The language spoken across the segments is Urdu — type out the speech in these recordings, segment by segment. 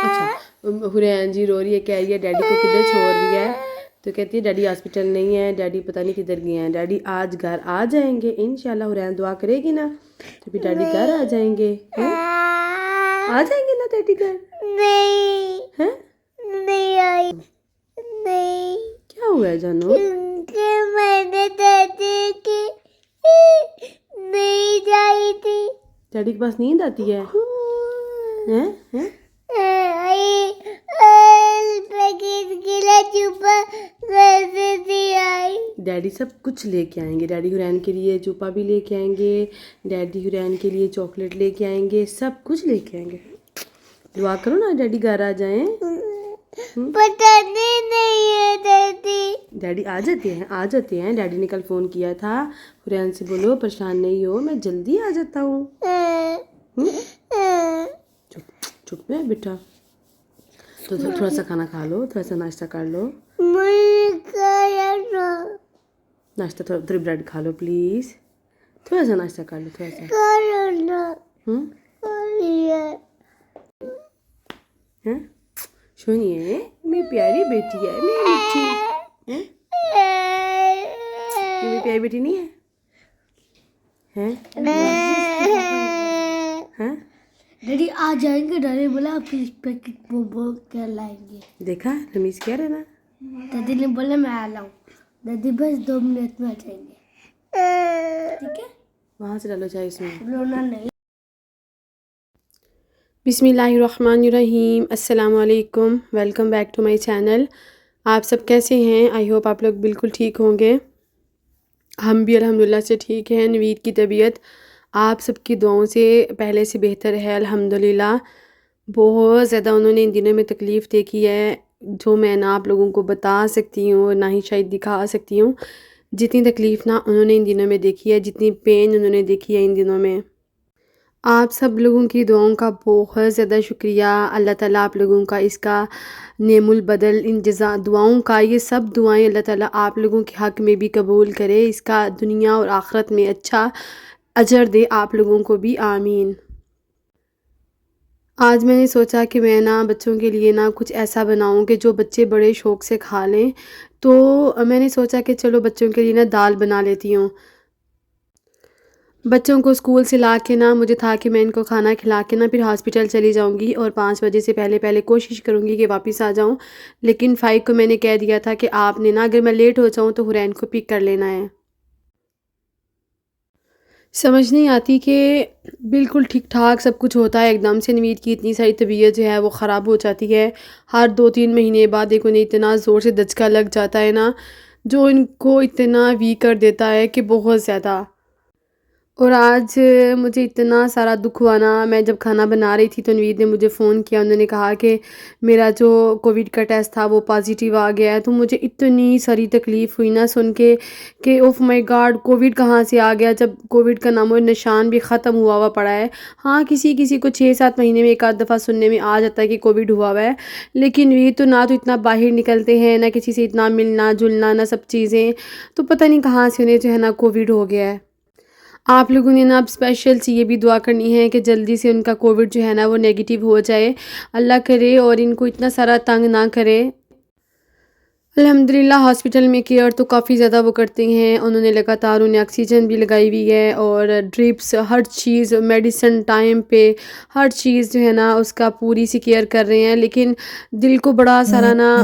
اچھا حرین جی رو رہی ہے، کہہ رہی ہے ڈیڈی کو کدھر چھوڑ دیا ہے، تو کہتی ہے ڈیڈی ہاسپٹل نہیں ہے، ڈیڈی پتہ نہیں کدھر گئے ہیں، ڈیڈی آج گھر آ جائیں گے انشاءاللہ۔ حرین دعا کرے گی نا تو پھر ڈیڈی گھر آ جائیں گے، آ جائیں گے نا ڈیڈی گھر؟ نہیں نہیں کیا ہوا ہے جانو؟ میں نے ڈیڈی کی نیند آئی تھی۔ ڈیڈی کے پاس نیند آتی ہے؟ ڈیڈی سب کچھ لے کے آئیں گے، ڈیڈی حرین کے لیے چوپا بھی لے کے آئیں گے، ڈیڈی حرین کے لیے چاکلیٹ لے کے آئیں گے، سب کچھ لے کے آئیں گے۔ دعا کرو نا ڈیڈی گھر آ جائیں۔ پتہ نہیں ہے ڈیڈی آ جاتے ہیں، ڈیڈی نے کل فون کیا تھا، حرین سے بولو پریشان نہیں ہو، میں جلدی آ جاتا ہوں۔ چپ ہے بیٹا، تو تھوڑا سا کھانا کھا لو، تھوڑا سا ناشتہ کر لو، ناشتہ تھوڑی بریڈ کھا لو پلیز، تھوڑا سا ناشتہ کر لو، تھوڑا سا۔ سنیے میری پیاری بیٹی ہے، میری مٹھی، میری پیاری بیٹی نہیں ہے؟ ڈیڈی آ جائیں گے، ڈیڈی بولا پلیز پیکٹ بول کر لائیں گے۔ دیکھا رمیز کہہ رہے نا، دادی نے بولا میں آ لاؤں، دادی بس 2 منٹ میں آ جائیں گے، ٹھیک ہے؟ وہاں سے ڈالو چائے اس میں۔ رونا نہیں۔ بسم اللہ الرحمن الرحیم، السلام علیکم، welcome back to my channel. آپ سب کیسے ہیں؟ آئی ہوپ آپ لوگ بالکل ٹھیک ہوں گے، ہم بھی الحمدللہ سے ٹھیک ہیں۔ نوید کی طبیعت آپ سب کی دعاؤں سے پہلے سے بہتر ہے الحمدللہ۔ بہت زیادہ انہوں نے ان دنوں میں تکلیف دیکھی ہے، جو میں نہ آپ لوگوں کو بتا سکتی ہوں نہ ہی شاید دکھا سکتی ہوں، جتنی تکلیف نہ انہوں نے ان دنوں میں دیکھی ہے، جتنی پین انہوں نے دیکھی ہے ان دنوں میں۔ آپ سب لوگوں کی دعاؤں کا بہت زیادہ شکریہ، اللہ تعالیٰ آپ لوگوں کا اس کا نعم البدل، ان جزا دعاؤں کا، یہ سب دعائیں اللہ تعالیٰ آپ لوگوں کے حق میں بھی قبول کرے، اس کا دنیا اور آخرت میں اچھا اجر دے آپ لوگوں کو بھی، آمین۔ آج میں نے سوچا کہ میں نا بچوں کے لیے نا کچھ ایسا بناؤں کہ جو بچے بڑے شوق سے کھا لیں، تو میں نے سوچا کہ چلو بچوں کے لیے نا دال بنا لیتی ہوں۔ بچوں کو اسکول سے لا کے نا مجھے تھا کہ میں ان کو کھانا کھلا کے نا پھر ہاسپٹل چلی جاؤں گی، اور 5 بجے سے پہلے کوشش کروں گی کہ واپس آ جاؤں، لیکن 5 کو میں نے کہہ دیا تھا کہ آپ نے نا اگر میں لیٹ ہو جاؤں تو حرین کو پک کر لینا ہے۔ سمجھ نہیں آتی کہ بالکل ٹھیک ٹھاک سب کچھ ہوتا ہے، ایک دم سے نوید کی اتنی ساری طبیعت جو ہے وہ خراب ہو جاتی ہے، ہر 2-3 مہینے بعد ایک انہیں اتنا زور سے دھچکا لگ جاتا ہے نا، جو ان کو اتنا ویک کر دیتا ہے کہ بہت زیادہ۔ اور آج مجھے اتنا سارا دکھ ہوا نا، میں جب کھانا بنا رہی تھی تو نوید نے مجھے فون کیا، انہوں نے کہا کہ میرا جو کووڈ کا ٹیسٹ تھا وہ پازیٹیو آ گیا ہے، تو مجھے اتنی ساری تکلیف ہوئی نا سن کے کہ اوف مائی گاڈ کووڈ کہاں سے آ گیا، جب کووڈ کا نام و نشان بھی ختم ہوا پڑا ہے۔ ہاں کسی کو 6-7 مہینے میں ایک آدھ دفعہ سننے میں آ جاتا ہے کہ کووڈ ہوا ہے، لیکن نوید تو نہ تو اتنا باہر نکلتے ہیں، نہ کسی سے اتنا ملنا جلنا، نہ سب چیزیں، تو پتہ نہیں کہاں سے انہیں جو ہے نا کووڈ ہو گیا ہے۔ آپ لوگوں نے نا اب اسپیشل سے یہ بھی دعا کرنی ہے کہ جلدی سے ان کا کووڈ جو ہے نا وہ نیگیٹیو ہو جائے، اللہ کرے، اور ان کو اتنا سارا تنگ نہ کرے۔ الحمدللہ ہاسپٹل میں کیئر تو کافی زیادہ وہ کرتے ہیں، انہوں نے لگاتار انہیں آکسیجن بھی لگائی ہوئی ہے، اور ڈرپس، ہر چیز، میڈیسن ٹائم پہ، ہر چیز جو ہے نا اس کا پوری سی کیئر کر رہے ہیں، لیکن دل کو بڑا سارا نا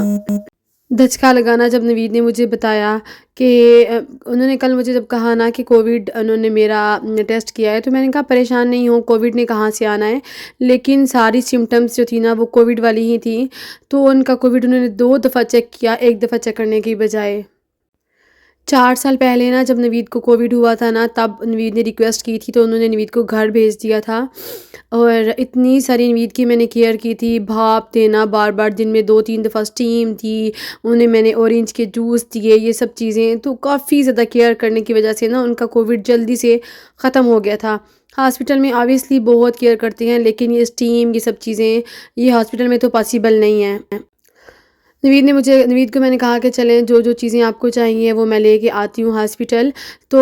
دھچکا لگانا جب نوید نے مجھے بتایا کہ انہوں نے کل مجھے جب کہا نا کہ کووڈ انہوں نے میرا ٹیسٹ کیا ہے، تو میں نے کہا پریشان نہیں ہوں، کووڈ نے کہاں سے آنا ہے، لیکن ساری سمٹمز جو تھی نا وہ کووڈ والی ہی تھی، تو ان کا کووڈ انہوں نے 2 دفعہ چیک کیا، 1 دفعہ چیک کرنے کی بجائے۔ 4 سال پہلے نا جب نوید کو کووڈ ہوا تھا نا، تب نوید نے ریکویسٹ کی تھی تو انہوں نے نوید کو گھر بھیج دیا تھا، اور اتنی ساری نوید کی میں نے کیئر کی تھی، بھاپ دینا بار بار، دن میں 2-3 دفعہ سٹیم دی، انہیں میں نے اورنج کے جوس دیے، یہ سب چیزیں، تو کافی زیادہ کیئر کرنے کی وجہ سے نا ان کا کووڈ جلدی سے ختم ہو گیا تھا۔ ہاسپٹل میں آبویسلی بہت کیئر کرتے ہیں، لیکن یہ سٹیم، یہ سب چیزیں یہ ہاسپٹل میں تو پاسیبل نہیں ہے۔ نوید کو میں نے کہا کہ چلیں جو جو چیزیں آپ کو چاہیے وہ میں لے کے آتی ہوں ہاسپٹل. تو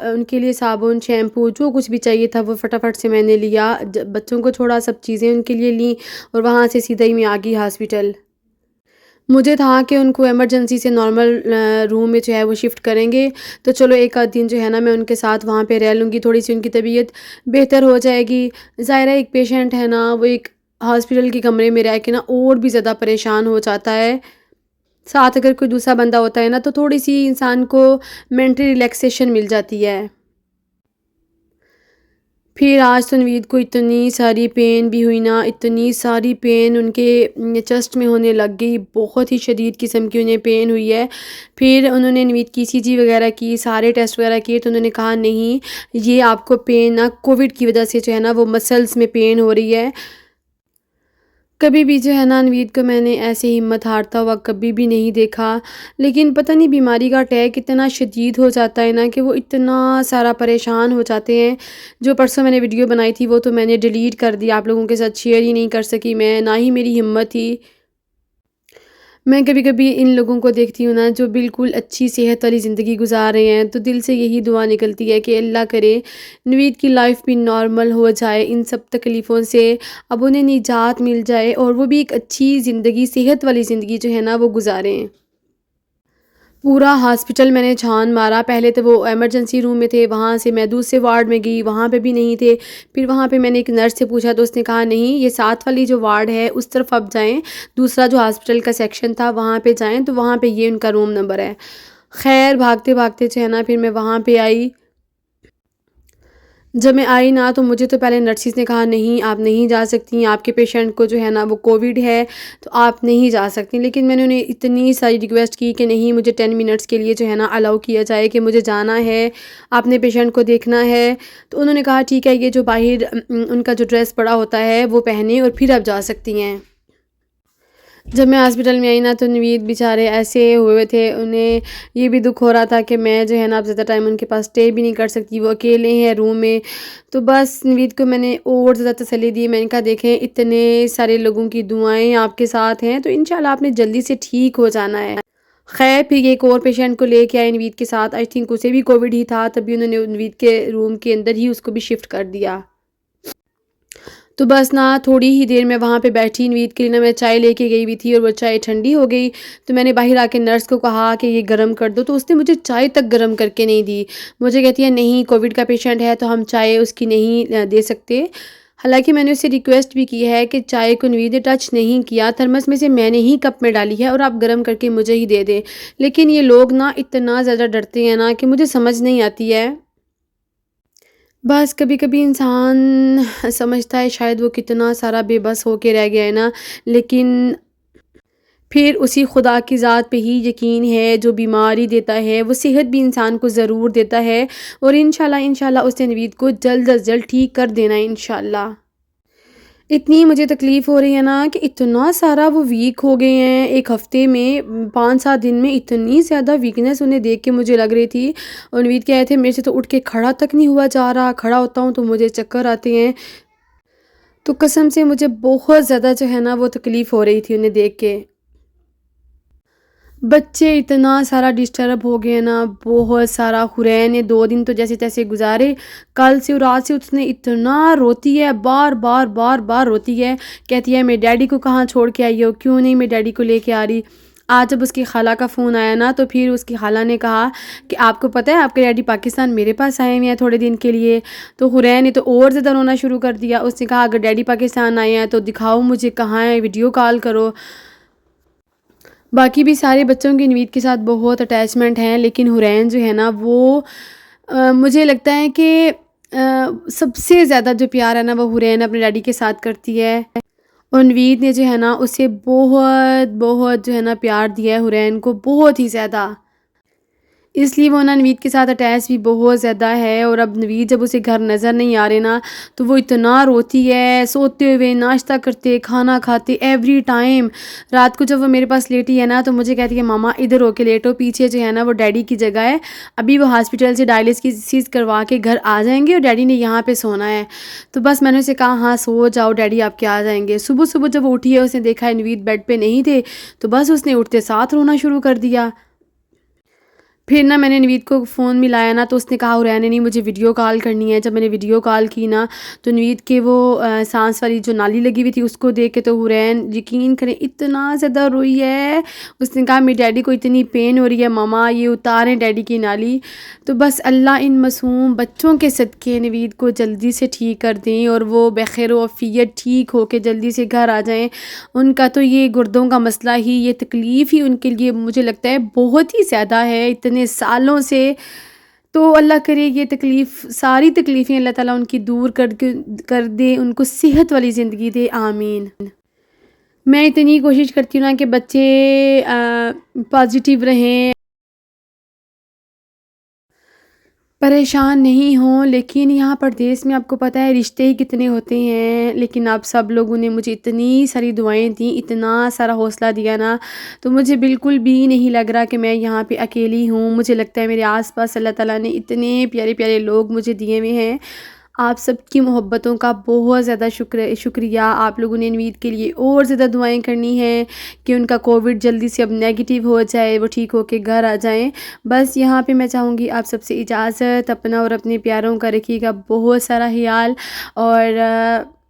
ان کے لیے صابن، شیمپو، جو کچھ بھی چاہیے تھا وہ فٹافٹ سے میں نے لیا. بچوں کو چھوڑا، سب چیزیں ان کے لیے لیں اور وہاں سے سیدھا ہی میں آ گئی ہاسپٹل. مجھے تھا کہ ان کو ایمرجنسی سے نارمل روم میں جو ہے وہ شفٹ کریں گے، تو چلو ایک آدھ دن جو ہے نا میں ان کے ساتھ وہاں پہ رہ لوں گی، تھوڑی سی ان کی طبیعت بہتر ہو جائے گی. ظاہرہ ایک پیشنٹ ہے نا، وہ ایک ہاسپٹل کے کمرے میں رہ کے نا اور بھی زیادہ پریشان ہو جاتا ہے. ساتھ اگر کوئی دوسرا بندہ ہوتا ہے نا تو تھوڑی سی انسان کو مینٹلی ریلیکسیشن مل جاتی ہے. پھر آج تو نوید کو اتنی ساری پین بھی ہوئی نا، اتنی ساری پین ان کے چیسٹ میں ہونے لگ گئی، بہت ہی شدید قسم کی انہیں پین ہوئی ہے. پھر انہوں نے نوید کی سی جی وغیرہ کی، سارے ٹیسٹ وغیرہ کیے، تو انہوں نے کہا نہیں یہ آپ کو پین نا کووڈ کی وجہ سے جو ہے نا وہ مسلز میں پین ہو رہی ہے. کبھی بھی جو ہے نا نوید کو میں نے ایسے ہمت ہارتا ہوا کبھی بھی نہیں دیکھا، لیکن پتہ نہیں بیماری کا اٹیک اتنا شدید ہو جاتا ہے نا کہ وہ اتنا سارا پریشان ہو جاتے ہیں. جو پرسوں میں نے ویڈیو بنائی تھی وہ تو میں نے ڈیلیٹ کر دی، آپ لوگوں کے ساتھ شیئر ہی نہیں کر سکی میں، نہ ہی میری ہمت تھی. میں کبھی کبھی ان لوگوں کو دیکھتی ہوں نا جو بالکل اچھی صحت والی زندگی گزار رہے ہیں، تو دل سے یہی دعا نکلتی ہے کہ اللہ کرے نوید کی لائف بھی نارمل ہو جائے، ان سب تکلیفوں سے اب انہیں نجات مل جائے اور وہ بھی ایک اچھی زندگی، صحت والی زندگی جو ہے نا وہ گزاریں. پورا ہاسپٹل میں نے چھان مارا. پہلے تو وہ ایمرجنسی روم میں تھے، وہاں سے میں دوسرے وارڈ میں گئی، وہاں پہ بھی نہیں تھے. پھر وہاں پہ میں نے ایک نرس سے پوچھا تو اس نے کہا نہیں یہ ساتھ والی جو وارڈ ہے اس طرف اب جائیں، دوسرا جو ہاسپٹل کا سیکشن تھا وہاں پہ جائیں، تو وہاں پہ یہ ان کا روم نمبر ہے. خیر بھاگتے بھاگتے جو ہے نا پھر میں وہاں پہ آئی. جب میں آئی نا تو مجھے تو پہلے نرسز نے کہا نہیں آپ نہیں جا سکتی، آپ کے پیشنٹ کو جو ہے نا وہ کووڈ ہے تو آپ نہیں جا سکتی. لیکن میں نے انہیں اتنی ساری ریکویسٹ کی کہ نہیں مجھے 10 منٹس کے لیے جو ہے نا الاؤ کیا جائے کہ مجھے جانا ہے، آپ نے پیشنٹ کو دیکھنا ہے. تو انہوں نے کہا ٹھیک ہے یہ جو باہر ان کا جو ڈریس پڑا ہوتا ہے وہ پہنے اور پھر آپ جا سکتی ہیں. جب میں ہاسپٹل میں آئی نا تو نوید بیچارے ایسے ہوئے تھے، انہیں یہ بھی دکھ ہو رہا تھا کہ میں جو ہے نا اب زیادہ ٹائم ان کے پاس اسٹے بھی نہیں کر سکتی، وہ اکیلے ہیں روم میں. تو بس نوید کو میں نے اور زیادہ تسلی دی. میں نے کہا دیکھیں اتنے سارے لوگوں کی دعائیں آپ کے ساتھ ہیں تو انشاءاللہ آپ نے جلدی سے ٹھیک ہو جانا ہے. خیر پھر ایک اور پیشنٹ کو لے کے آئے نوید کے ساتھ، آئی تھنک اسے بھی کووڈ ہی تھا، تبھی انہوں نے نوید کے روم کے اندر ہی اس کو بھی شفٹ کر دیا. تو بس نا تھوڑی ہی دیر میں وہاں پہ بیٹھی، نوید کے لیے نا میں چائے لے کے گئی ہوئی تھی اور وہ چائے ٹھنڈی ہو گئی. تو میں نے باہر آ کے نرس کو کہا کہ یہ گرم کر دو، تو اس نے مجھے چائے تک گرم کر کے نہیں دی. مجھے کہتی ہے نہیں کووڈ کا پیشنٹ ہے تو ہم چائے اس کی نہیں دے سکتے. حالانکہ میں نے اسے ریکویسٹ بھی کی ہے کہ چائے کو نوید نے ٹچ نہیں کیا، تھرمس میں سے میں نے ہی کپ میں ڈالی ہے اور آپ گرم کر کے مجھے ہی دے دیں. لیکن یہ لوگ نا اتنا زیادہ ڈرتے ہیں نا کہ مجھے سمجھ نہیں آتی ہے. بس کبھی کبھی انسان سمجھتا ہے شاید وہ کتنا سارا بے بس ہو کے رہ گیا ہے نا، لیکن پھر اسی خدا کی ذات پہ ہی یقین ہے جو بیماری دیتا ہے وہ صحت بھی انسان کو ضرور دیتا ہے، اور انشاءاللہ اس نے نوید کو جلد از جلد ٹھیک کر دینا ہے انشاءاللہ. اتنی مجھے تکلیف ہو رہی ہے نا کہ اتنا سارا وہ ویک ہو گئے ہیں، ایک ہفتے میں 5-7 دن میں اتنی زیادہ ویکنس انہیں دیکھ کے مجھے لگ رہی تھی. اور نوید کہے تھے میرے سے تو اٹھ کے کھڑا تک نہیں ہوا جا رہا، کھڑا ہوتا ہوں تو مجھے چکر آتے ہیں. تو قسم سے مجھے بہت زیادہ جو ہے نا وہ تکلیف ہو رہی تھی انہیں دیکھ کے. بچے اتنا سارا ڈسٹرب ہو گئے نا، بہت سارا. حرین نے 2 دن تو جیسے تیسے گزارے، کل سے اور رات سے اس نے اتنا روتی ہے، بار بار روتی ہے. کہتی ہے میں ڈیڈی کو کہاں چھوڑ کے آئی ہو، کیوں نہیں میں ڈیڈی کو لے کے آ رہی. آج جب اس کی خالہ کا فون آیا نا تو پھر اس کی خالہ نے کہا کہ آپ کو پتہ ہے آپ کے ڈیڈی پاکستان میرے پاس آئے ہوئے ہیں تھوڑے دن کے لیے. تو حرین نے تو اور زیادہ رونا شروع کر دیا. اس نے کہا اگر ڈیڈی پاکستان آئے ہیں تو دکھاؤ مجھے کہاں ہے، ویڈیو کال کرو. باقی بھی سارے بچوں کی نوید کے ساتھ بہت اٹیچمنٹ ہیں، لیکن حرین جو ہے نا وہ مجھے لگتا ہے کہ سب سے زیادہ جو پیار ہے نا وہ حرین اپنے ڈیڈی کے ساتھ کرتی ہے. اور نوید نے جو ہے نا اسے بہت جو ہے نا پیار دیا ہے حرین کو، بہت ہی زیادہ. اس لیے وہ نا نوید کے ساتھ اٹیچ بھی بہت زیادہ ہے، اور اب نوید جب اسے گھر نظر نہیں آ رہے نا تو وہ اتنا روتی ہے، سوتے ہوئے، ناشتہ کرتے، کھانا کھاتے، ایوری ٹائم۔ رات کو جب وہ میرے پاس لیٹی ہے نا تو مجھے کہتی ہے ماما ادھر ہو کے لیٹو، پیچھے جو ہے نا وہ ڈیڈی کی جگہ ہے، ابھی وہ ہاسپٹل سے ڈائلسس کروا کے گھر آ جائیں گے اور ڈیڈی نے یہاں پہ سونا ہے۔ تو بس میں نے اسے کہا ہاں سو جاؤ، ڈیڈی آپ کے آ جائیں گے۔ صبح صبح جب وہ اٹھی ہے اس نے دیکھا ہے نوید بیڈ پہ نہیں تھے تو بس اس نے اٹھتے ساتھ رونا شروع کر دیا۔ پھر نا میں نے نوید کو فون ملایا نا تو اس نے کہا حرین نہیں مجھے ویڈیو کال کرنی ہے۔ جب میں نے ویڈیو کال کی نا تو نوید کے وہ سانس والی جو نالی لگی ہوئی تھی اس کو دیکھ کے تو حرین یقین کریں اتنا زیادہ روئی ہے۔ اس نے کہا میری ڈیڈی کو اتنی پین ہو رہی ہے ماما، یہ اتاریں ڈیڈی کی نالی۔ تو بس اللہ ان معصوم بچوں کے صدقے نوید کو جلدی سے ٹھیک کر دیں اور وہ بخیر و عافیت ٹھیک ہو کے جلدی سے گھر آ جائیں۔ ان کا تو یہ گردوں کا مسئلہ ہی، یہ تکلیف ہی ان کے لیے مجھے لگتا ہے بہت ہی زیادہ ہے اتنے سالوں سے۔ تو اللہ کرے یہ تکلیف، ساری تکلیفیں اللہ تعالیٰ ان کی دور کر دے، ان کو صحت والی زندگی دے، آمین۔ میں اتنی کوشش کرتی ہوں نا کہ بچے پازیٹیو رہیں، پریشان نہیں ہوں، لیکن یہاں پردیس میں آپ کو پتہ ہے رشتے ہی کتنے ہوتے ہیں۔ لیکن آپ سب لوگوں نے مجھے اتنی ساری دعائیں دیں، اتنا سارا حوصلہ دیا نا، تو مجھے بالکل بھی نہیں لگ رہا کہ میں یہاں پہ اکیلی ہوں۔ مجھے لگتا ہے میرے آس پاس اللہ تعالیٰ نے اتنے پیارے پیارے لوگ مجھے دیے ہوئے ہیں۔ آپ سب کی محبتوں کا بہت زیادہ شکریہ۔ آپ لوگوں نے نوید کے لیے اور زیادہ دعائیں کرنی ہیں کہ ان کا کووڈ جلدی سے اب نیگیٹیو ہو جائے، وہ ٹھیک ہو کے گھر آ جائیں۔ بس یہاں پہ میں چاہوں گی آپ سب سے اجازت، اپنا اور اپنے پیاروں کا رکھیے گا بہت سارا خیال، اور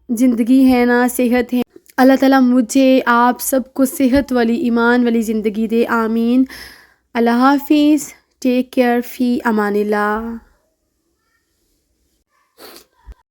زندگی ہے نا، صحت ہے، اللہ تعالیٰ مجھے آپ سب کو صحت والی ایمان والی زندگی دے، آمین۔ اللہ حافظ، ٹیک کیئر، فی امان اللہ۔